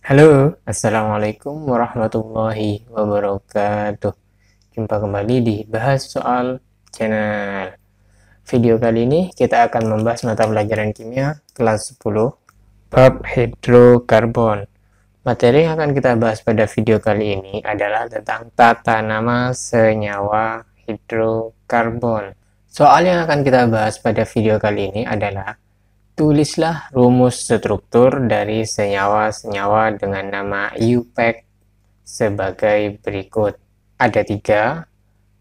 Halo, Assalamualaikum warahmatullahi wabarakatuh. Jumpa kembali di Bahas Soal Channel. Video kali ini kita akan membahas mata pelajaran kimia kelas 10, bab hidrokarbon. Materi yang akan kita bahas pada video kali ini adalah tentang tata nama senyawa hidrokarbon. Soal yang akan kita bahas pada video kali ini adalah: tulislah rumus struktur dari senyawa-senyawa dengan nama IUPAC sebagai berikut. Ada 3: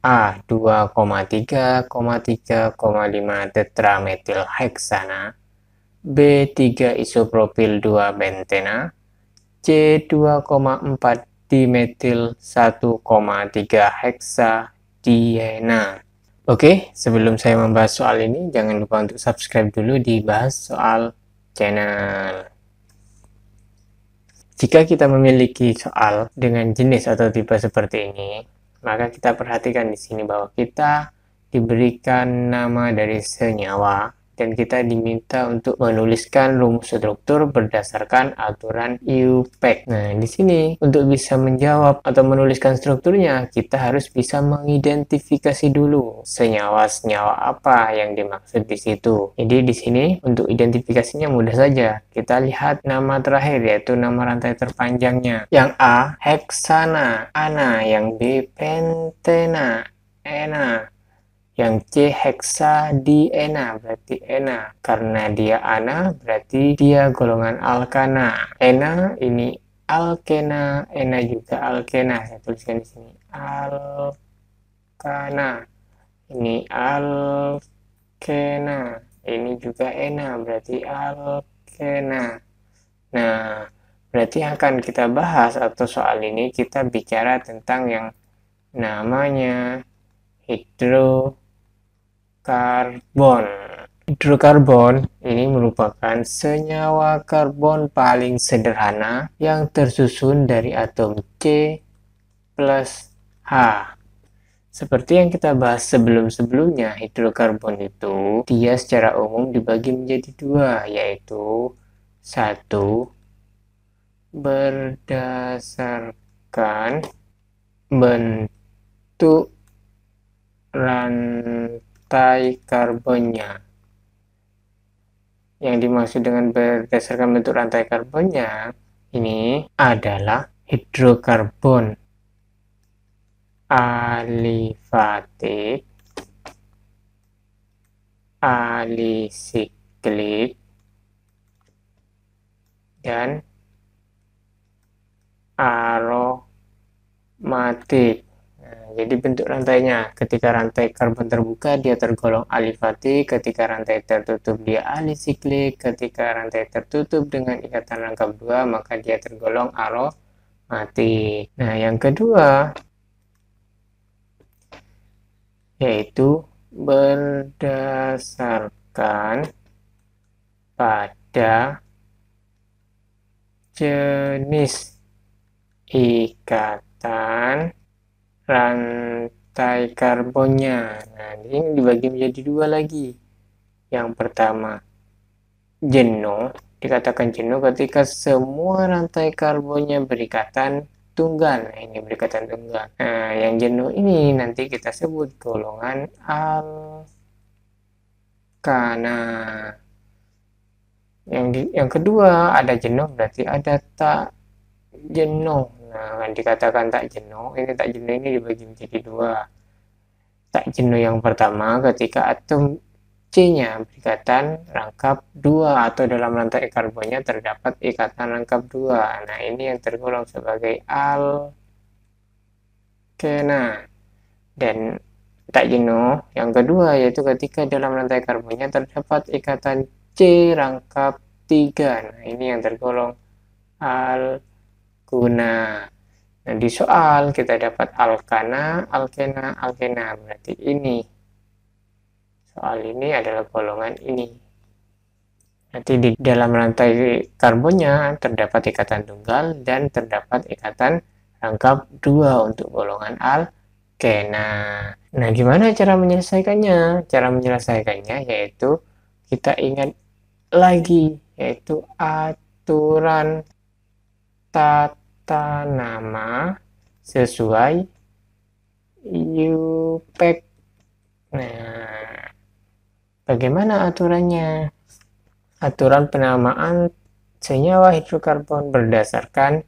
A 2,3,3,5 tetrametilheksana, B 3 isopropil 2 bentena, C 2,4 dimetil 1,3 heksadiena. Oke, sebelum saya membahas soal ini, jangan lupa untuk subscribe dulu di Bahas Soal Channel. Jika kita memiliki soal dengan jenis atau tipe seperti ini, maka kita perhatikan di sini bahwa kita diberikan nama dari senyawa dan kita diminta untuk menuliskan rumus struktur berdasarkan aturan IUPAC. Nah, di sini untuk bisa menjawab atau menuliskan strukturnya, kita harus bisa mengidentifikasi dulu senyawa-senyawa apa yang dimaksud di situ. Jadi di sini untuk identifikasinya mudah saja. Kita lihat nama terakhir, yaitu nama rantai terpanjangnya. Yang A, heksana, ana. Yang B, pentena, ena. Yang C, heksadiena, berarti ena. Karena dia ana, berarti dia golongan alkana. Ena ini alkena, ena juga alkena. Saya tuliskan di sini alkana. Ini alkena. Ini juga ena, berarti alkena. Nah, berarti akan kita bahas atau soal ini kita bicara tentang yang namanya hidrokarbon. Hidrokarbon ini merupakan senyawa karbon paling sederhana yang tersusun dari atom C plus H. Seperti yang kita bahas sebelum-sebelumnya, hidrokarbon itu dia secara umum dibagi menjadi dua, yaitu satu, berdasarkan bentuk rantai karbonnya. Yang dimaksud dengan berdasarkan bentuk rantai karbonnya ini adalah hidrokarbon alifatik, alisiklik, dan aromatik. Nah, jadi bentuk rantainya, ketika rantai karbon terbuka dia tergolong alifatik, ketika rantai tertutup dia alisiklik, ketika rantai tertutup dengan ikatan rangkap 2 maka dia tergolong aromatik. Nah, yang kedua yaitu berdasarkan pada jenis ikatan rantai karbonnya. Nah, ini dibagi menjadi dua lagi. Yang pertama, jenuh. Dikatakan jenuh ketika semua rantai karbonnya berikatan tunggal. Nah, ini berikatan tunggal. Nah, yang jenuh ini nanti kita sebut golongan alkana. Yang kedua, ada jenuh berarti ada tak jenuh. Nah, dikatakan tak jenuh, ini tak jenuh ini dibagi menjadi dua. Tak jenuh yang pertama ketika atom C-nya berikatan rangkap 2 atau dalam rantai karbonnya terdapat ikatan rangkap 2. Nah, ini yang tergolong sebagai alkena. Dan tak jenuh yang kedua yaitu ketika dalam rantai karbonnya terdapat ikatan C rangkap 3. Nah, ini yang tergolong alkuna. Nah, di soal kita dapat alkana, alkena, alkena. Berarti ini. Soal ini adalah golongan ini. Nanti di dalam rantai karbonnya terdapat ikatan tunggal dan terdapat ikatan rangkap 2 untuk golongan alkena. Nah, gimana cara menyelesaikannya? Cara menyelesaikannya yaitu kita ingat lagi, yaitu aturan tata nama sesuai UPEC. Nah, bagaimana aturannya? Aturan penamaan senyawa hidrokarbon berdasarkan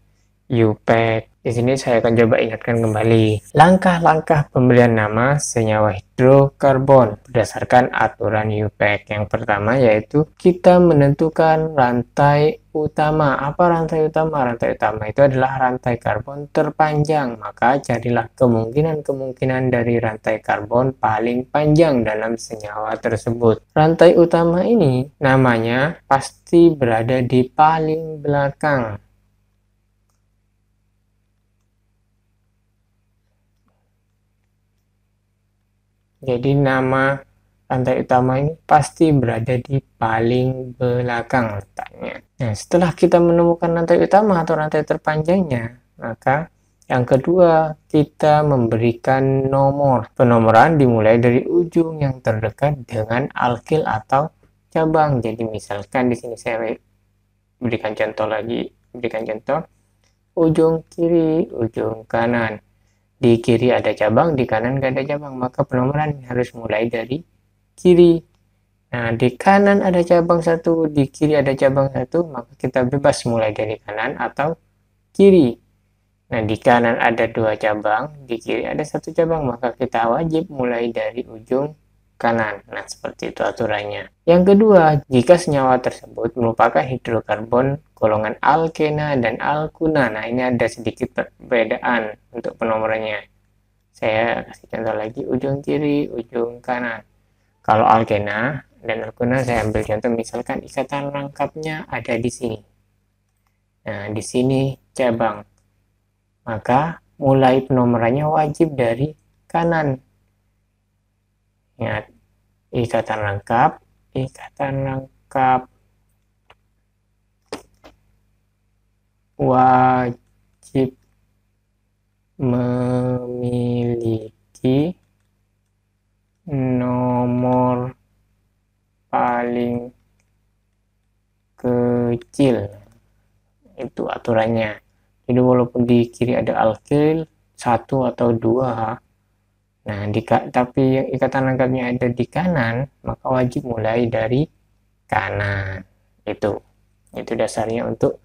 UPEC. Di sini saya akan coba ingatkan kembali langkah-langkah pemberian nama senyawa hidrokarbon berdasarkan aturan UPEC. Yang pertama yaitu kita menentukan rantai utama. Apa rantai utama? Rantai utama itu adalah rantai karbon terpanjang. Maka carilah kemungkinan-kemungkinan dari rantai karbon paling panjang dalam senyawa tersebut. Rantai utama ini namanya pasti berada di paling belakang. Jadi nama rantai utama ini pasti berada di paling belakang letaknya. Nah, setelah kita menemukan rantai utama atau rantai terpanjangnya, maka yang kedua kita memberikan nomor. Penomoran dimulai dari ujung yang terdekat dengan alkil atau cabang. Jadi misalkan di sini saya berikan contoh lagi, ujung kiri, ujung kanan. Di kiri ada cabang, di kanan nggak ada cabang, maka penomoran harus mulai dari kiri. Nah, di kanan ada cabang satu, di kiri ada cabang satu, maka kita bebas mulai dari kanan atau kiri. Nah, di kanan ada dua cabang, di kiri ada satu cabang, maka kita wajib mulai dari ujung kanan. Nah, seperti itu aturannya. Yang kedua, jika senyawa tersebut merupakan hidrokarbon golongan alkena dan alkuna. Nah, ini ada sedikit perbedaan untuk penomorannya. Saya kasih contoh lagi, ujung kiri, ujung kanan. Kalau alkena dan alkuna saya ambil contoh, misalkan ikatan rangkapnya ada di sini. Nah, di sini cabang. Maka mulai penomorannya wajib dari kanan. Ingat, ikatan rangkap wajib memiliki nomor paling kecil. Itu aturannya. Jadi walaupun di kiri ada alkil 1 atau 2, nah tapi yang ikatan rangkapnya ada di kanan, maka wajib mulai dari kanan. Itu dasarnya untuk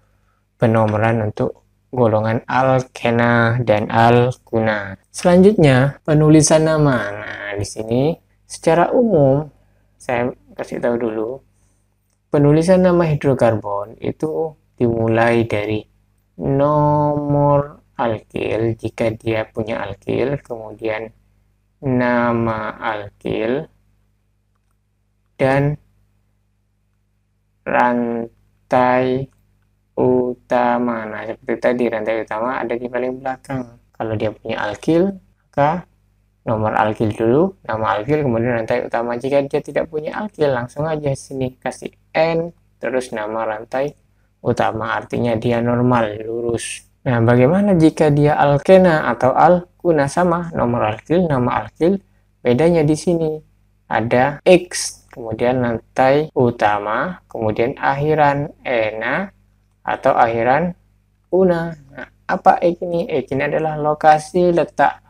penomoran untuk golongan alkena dan alkuna. Selanjutnya, penulisan nama. Nah, di sini secara umum saya kasih tahu dulu, penulisan nama hidrokarbon itu dimulai dari nomor alkil jika dia punya alkil, kemudian nama alkil, dan rantai utama. Nah, seperti tadi rantai utama ada di paling belakang. Kalau dia punya alkil, maka nomor alkil dulu, nama alkil, kemudian rantai utama. Jika dia tidak punya alkil, langsung aja sini kasih N, terus nama rantai utama, artinya dia normal, lurus. Nah, bagaimana jika dia alkena atau alkuna? Sama, nomor alkil, nama alkil, bedanya di sini. Ada X, kemudian rantai utama, kemudian akhiran ena atau akhiran una. Nah, apa X ini? X ini adalah lokasi letak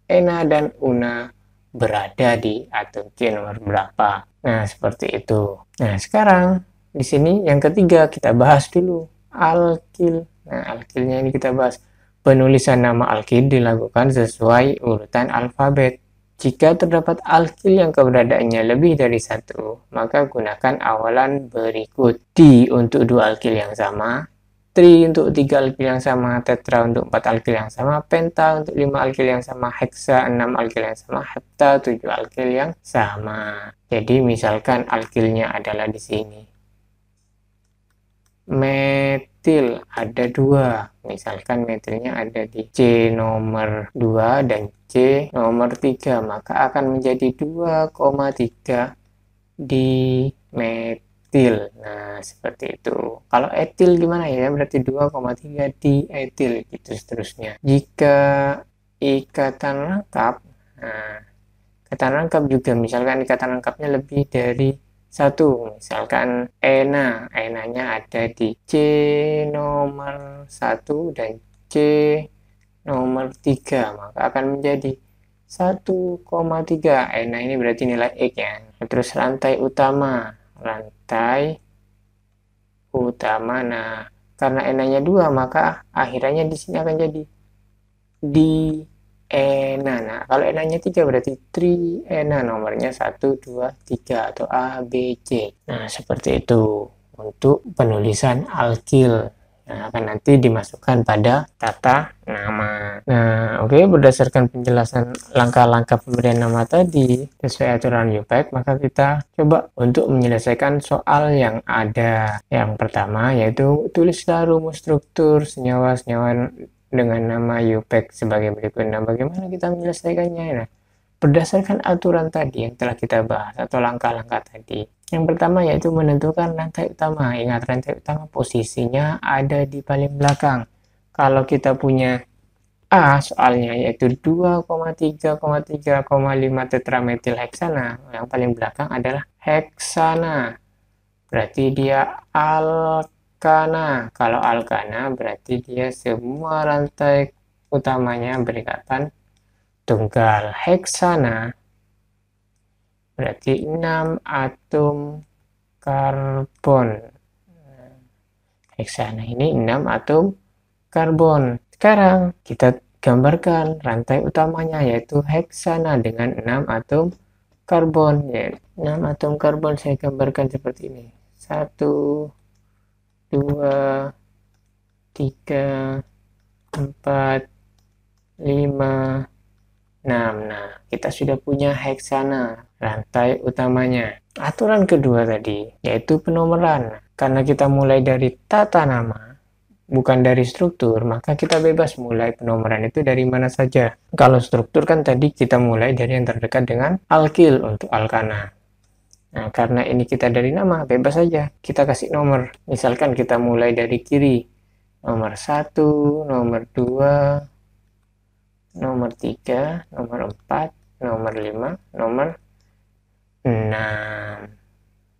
ena dan una berada di atom Q nomor berapa. Nah, seperti itu. Nah, sekarang di sini yang ketiga kita bahas dulu alkil. Nah, alkilnya ini kita bahas. Penulisan nama alkil dilakukan sesuai urutan alfabet. Jika terdapat alkil yang keberadaannya lebih dari satu, maka gunakan awalan berikut. Di untuk 2 alkil yang sama, tri untuk 3 alkil yang sama, tetra untuk 4 alkil yang sama, penta untuk 5 alkil yang sama, heksa 6 alkil yang sama, hepta 7 alkil yang sama. Jadi misalkan alkilnya adalah di sini. Metil ada 2, misalkan metilnya ada di C nomor 2 dan C nomor 3, maka akan menjadi 2,3 di metil. Nah, seperti itu. Kalau etil gimana ya? Berarti 2,3 di etil, gitu seterusnya. Jika ikatan rangkap, nah, ikatan rangkap juga misalkan ikatan rangkapnya lebih dari 1. Misalkan ENA-nya ada di C nomor 1 dan C nomor 3, maka akan menjadi 1,3. ENA ini berarti nilai X ya. Terus rantai utama. Nah, karena ENA-nya 2, maka akhirannya di sini akan jadi di ENA. Nah, kalau ENA-nya 3 berarti tri ENA, nomornya 1, 2, 3 atau A, B, C. Nah, seperti itu untuk penulisan alkil. Nah, akan nanti dimasukkan pada tata nama. Nah, oke, berdasarkan penjelasan langkah-langkah pemberian nama tadi sesuai aturan UPEC, maka kita coba untuk menyelesaikan soal yang ada. Yang pertama yaitu tulislah rumus struktur senyawa-senyawa dengan nama UPEC sebagai berikut. Nah, bagaimana kita menyelesaikannya? Nah, berdasarkan aturan tadi yang telah kita bahas atau langkah-langkah tadi. Yang pertama yaitu menentukan rantai utama. Ingat, rantai utama posisinya ada di paling belakang. Kalau kita punya A soalnya yaitu 2,3,3,5 tetrametil heksana, yang paling belakang adalah heksana. Berarti dia alkana. Kalau alkana berarti dia semua rantai utamanya berikatan tunggal. Heksana berarti 6 atom karbon. Heksana ini 6 atom karbon. Sekarang kita gambarkan rantai utamanya yaitu heksana dengan 6 atom karbon. Ya, 6 atom karbon saya gambarkan seperti ini. 1, 2, 3, 4, 5, 6. Nah, kita sudah punya heksana, rantai utamanya. Aturan kedua tadi, yaitu penomoran. Karena kita mulai dari tata nama, bukan dari struktur, maka kita bebas mulai penomoran itu dari mana saja. Kalau struktur kan tadi kita mulai dari yang terdekat dengan alkil untuk alkana. Nah, karena ini kita dari nama, bebas saja. Kita kasih nomor. Misalkan kita mulai dari kiri. Nomor 1, nomor 2, nomor 3, nomor 4, nomor 5, nomor 6.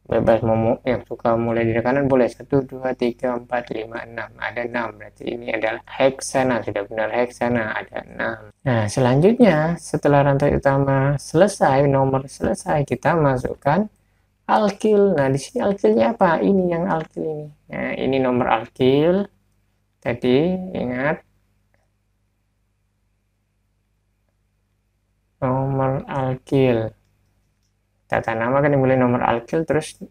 Bebas mau yang suka mulai dari kanan boleh. 1, 2, 3, 4, 5, 6. Ada 6. Berarti ini adalah heksana. Sudah benar heksana. Ada 6. Nah, selanjutnya setelah rantai utama selesai, nomor selesai, kita masukkan alkil. Nah, di sini alkilnya apa? Ini yang alkil ini. Nah, ini nomor alkil. Tadi ingat nomor alkil. Tata nama kan dimulai nomor alkil terus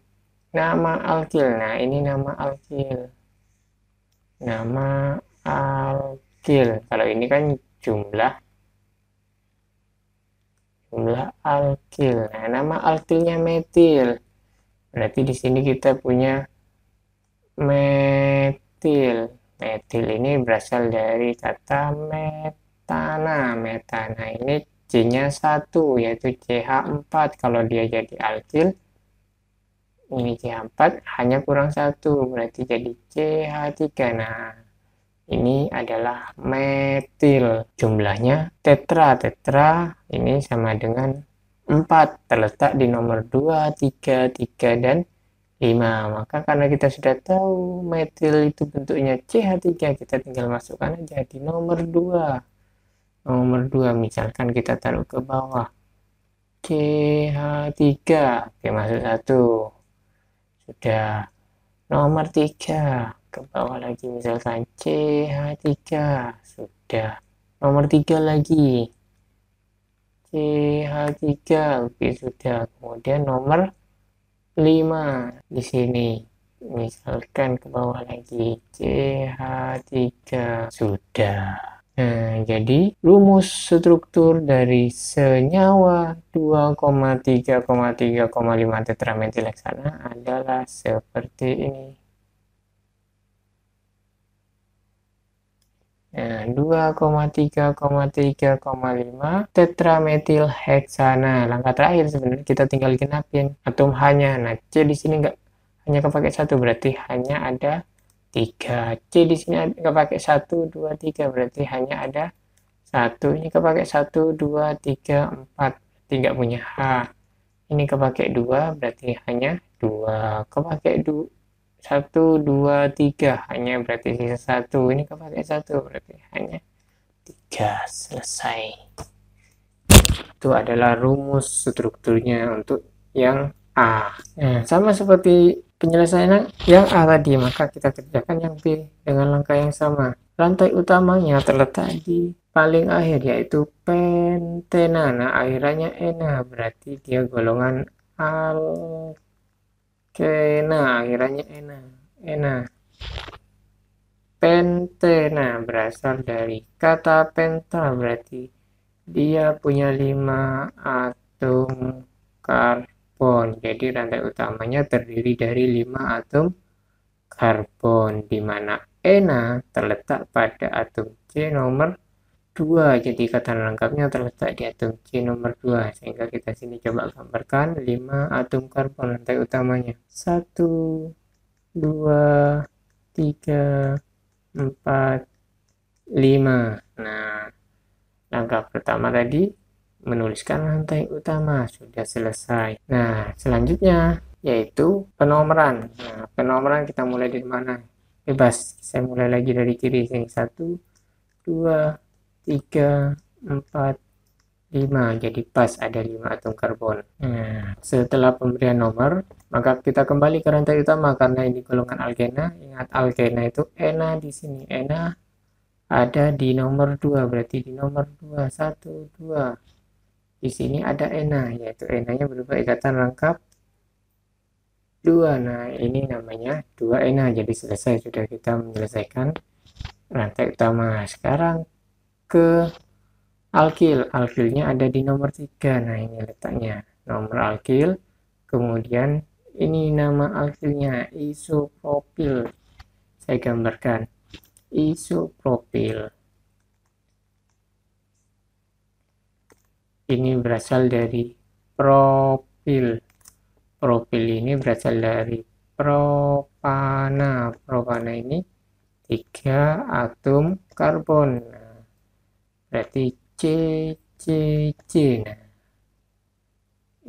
nama alkil. Nah, ini nama alkil. Nama alkil. Kalau ini kan jumlah alkil. Nah, nama alkilnya metil. Berarti di sini kita punya metil. Metil ini berasal dari kata metana. Metana ini C-nya 1, yaitu CH4. Kalau dia jadi alkil, ini CH4 hanya kurang 1, berarti jadi CH3. Nah, ini adalah metil. Jumlahnya tetra. Tetra ini sama dengan 4. Terletak di nomor 2, 3, 3, dan 5. Maka karena kita sudah tahu metil itu bentuknya CH3, kita tinggal masukkan aja di nomor 2. Nomor 2 misalkan kita taruh ke bawah CH3. Oke, masuk 1. Sudah. Nomor 3 ke bawah lagi misalkan CH3. Sudah. Nomor 3 lagi CH3. Oke, sudah. Kemudian nomor 5 di sini misalkan ke bawah lagi CH3. Sudah. Nah, jadi rumus struktur dari senyawa 2,3,3,5 tetrametil heksana adalah seperti ini. Nah, 2,3,3,5 tetrametil heksana. Langkah terakhir sebenarnya kita tinggal genapin atom H-nya. Nah, C di sini nggak hanya kepakai 1, berarti hanya ada 3. C di sini kepakai 1, 2, 3, berarti hanya ada 1. Ini kepakai 1, 2, 3, 4. Tidak punya H. Ini kepake 2 berarti hanya 2. Kepake 1, 2, 3 hanya berarti sisa 1. Ini kepake 1 berarti hanya 3. Selesai. Itu adalah rumus strukturnya untuk yang A. Nah, sama seperti penyelesaian yang A tadi, maka kita kerjakan yang B dengan langkah yang sama. Rantai utamanya terletak di paling akhir, yaitu pentena. Nah, akhirannya ena, berarti dia golongan alkena, akhirannya ena. Pentena berasal dari kata penta, berarti dia punya 5 atom karbon. Jadi rantai utamanya terdiri dari 5 atom karbon, di mana ena terletak pada atom C nomor 2. Jadi kata lengkapnya terletak di atom C nomor 2. Sehingga kita sini coba gambarkan 5 atom karbon rantai utamanya. 1, 2, 3, 4, 5. Nah, langkah pertama tadi menuliskan rantai utama sudah selesai. Nah, selanjutnya yaitu penomoran. Nah, penomoran kita mulai dari mana? Bebas. Saya mulai lagi dari kiri sini. 1, 2, 3, 4, 5. Jadi pas ada 5 atom karbon. Nah, setelah pemberian nomor, maka kita kembali ke rantai utama karena ini golongan alkena. Ingat alkena itu ena di sini. Ena ada di nomor 2, berarti di nomor 2, 1, 2. Di sini ada ena, yaitu enanya berupa ikatan rangkap 2. Nah, ini namanya 2 ena. Jadi selesai, sudah kita menyelesaikan rantai utama. Sekarang ke alkil. Alkilnya ada di nomor 3. Nah, ini letaknya. Nomor alkil. Kemudian ini nama alkilnya isopropil. Saya gambarkan. Isopropil. Ini berasal dari propil. Propil ini berasal dari propana. Propana ini 3 atom karbon. Nah, berarti C, C, C. Nah,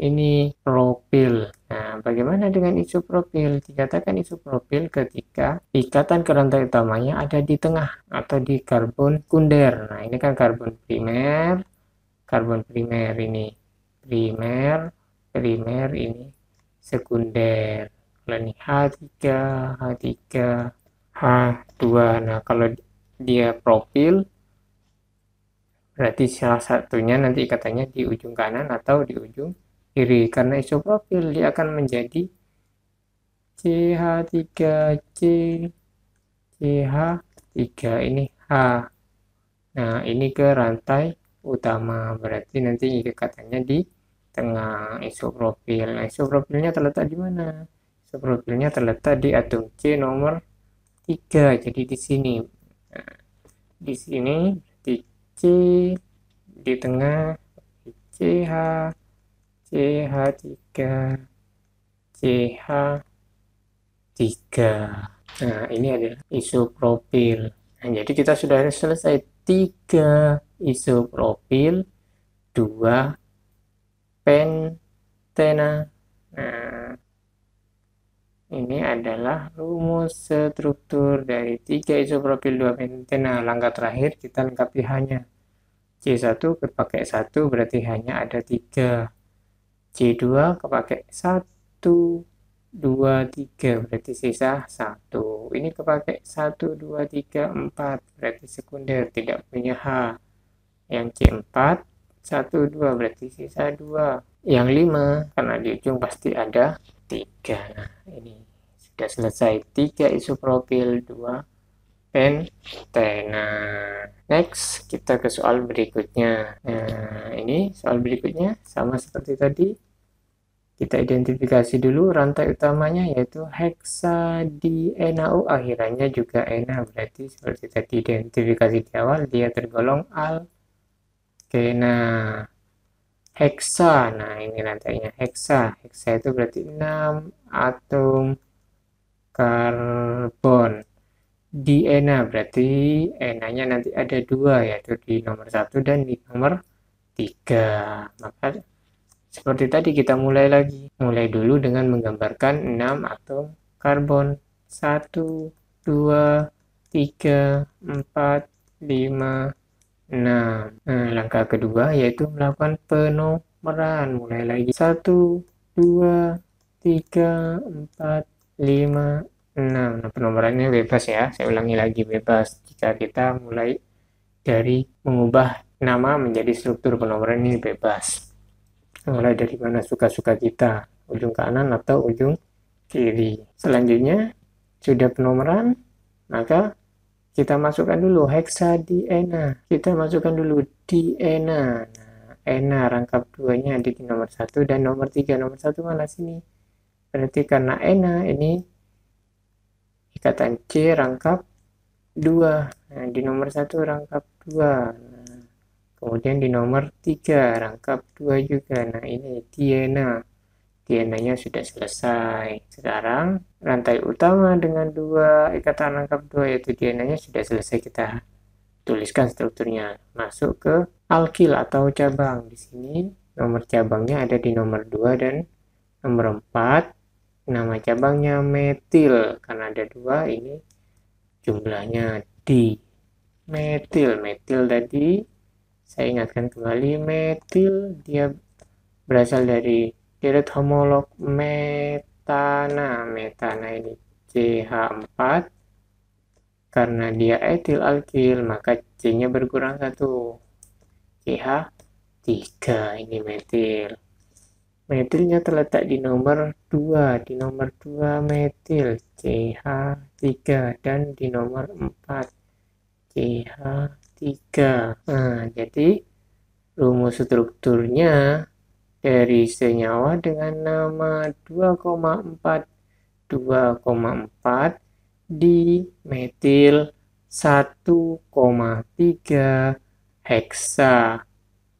ini propil. Nah, bagaimana dengan isopropil? Dikatakan isopropil ketika ikatan ke rantai utamanya ada di tengah atau di karbon sekunder. Nah, ini kan karbon primer ini primer ini sekunder. Kalau ini H3, H2. Nah, kalau dia propil berarti salah satunya nanti ikatannya di ujung kanan atau di ujung kiri. Karena isopropil dia akan menjadi CH3C, CH3 ini H. Nah, ini ke rantai utama, berarti nanti ikatannya di tengah isopropil. Nah, isopropilnya terletak di mana? Isopropilnya terletak di atom C nomor 3. Jadi di sini. Nah, di sini di C di tengah CH, CH3, CH3. Nah, ini adalah isopropil. Nah, jadi kita sudah selesai 3 isopropil, 2 pentena. Nah, ini adalah rumus struktur dari 3 isopropil 2 pentena. Langkah terakhir kita lengkapi hanya C1 kepakai 1 berarti hanya ada 3. C2 kepakai 1, 2, 3 berarti sisa 1. Ini kepakai 1, 2, 3, 4 berarti sekunder tidak punya H. Yang C4 1, 2 berarti sisa 2. Yang 5 karena di ujung pasti ada 3. Nah, ini sudah selesai 3 isopropil 2 pentena. Next kita ke soal berikutnya. Nah, ini soal berikutnya sama seperti tadi. Kita identifikasi dulu rantai utamanya yaitu heksadienaO, akhirannya juga ena, berarti seperti tadi identifikasi di awal dia tergolong alkena. Heksa, nah ini rantainya heksa itu berarti 6 atom karbon. Di ena berarti enanya nanti ada 2 yaitu di nomor 1 dan di nomor 3. Maka Seperti tadi kita mulai lagi. Mulai dulu dengan menggambarkan 6 atom karbon. 1, 2, 3, 4, 5, 6. Nah, langkah kedua yaitu melakukan penomeran. Mulai lagi. 1, 2, 3, 4, 5, 6. Nah, penomorannya bebas ya. Saya ulangi lagi, bebas. Jika kita mulai dari mengubah nama menjadi struktur penomoran ini bebas. Mulai dari mana suka-suka kita, ujung kanan atau ujung kiri. Selanjutnya, sudah penomoran, maka kita masukkan dulu heksadiena. Kita masukkan dulu diena. Nah, ena rangkap 2-nya ada di nomor 1 dan nomor 3. Nomor 1 mana sini? Berarti karena ena ini ikatan C rangkap 2. Nah, di nomor 1 rangkap 2. Nah, kemudian di nomor 3 rangkap 2 juga. Nah, ini diena. Dienanya sudah selesai. Sekarang rantai utama dengan 2 ikatan rangkap 2 yaitu dienanya sudah selesai, kita tuliskan strukturnya. Masuk ke alkil atau cabang. Di sini nomor cabangnya ada di nomor 2 dan nomor 4. Nama cabangnya metil karena ada 2, ini jumlahnya di metil. Metil tadi saya ingatkan kembali, metil dia berasal dari deret homolog metana. Metana ini CH4. Karena dia etil alkil, maka C-nya berkurang 1. CH3, ini metil. Metilnya terletak di nomor 2. Di nomor 2 metil CH3 dan di nomor 4 CH3. Nah, jadi rumus strukturnya dari senyawa dengan nama 2,4 di metil 1,3 heksa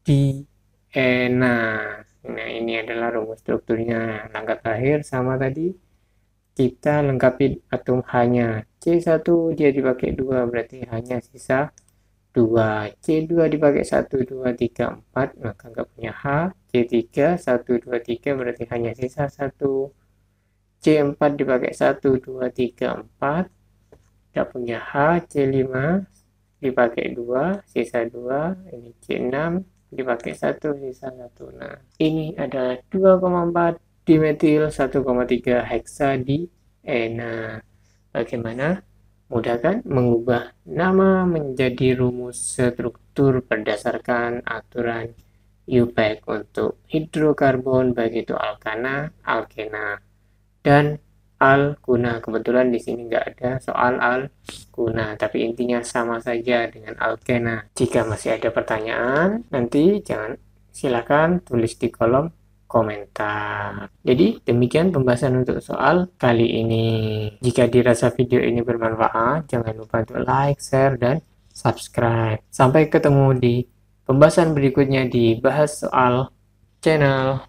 diena. Nah, ini adalah rumus strukturnya. Langkah terakhir sama tadi, kita lengkapi atom H-nya. C1 dia dipakai 2, berarti hanya sisa 2. C2 dipakai 1, 2, 3, 4, maka nggak punya H. C3, 1, 2, 3, berarti hanya sisa 1. C4 dipakai 1, 2, 3, 4, nggak punya H. C5 dipakai 2, sisa 2. Ini C6 dipakai 1, sisa 1. Nah, ini adalah 2,4 dimetil 1,3 heksadiena. Bagaimana? Mudah kan? Mengubah nama menjadi rumus struktur berdasarkan aturan IUPAC untuk hidrokarbon, baik itu alkana, alkena, dan alkuna. Kebetulan di sini nggak ada soal alkuna, tapi intinya sama saja dengan alkena. Jika masih ada pertanyaan, nanti silakan tulis di kolom komentar. Jadi demikian pembahasan untuk soal kali ini. Jika dirasa video ini bermanfaat, jangan lupa untuk like, share, dan subscribe. Sampai ketemu di pembahasan berikutnya di Bahas Soal Channel.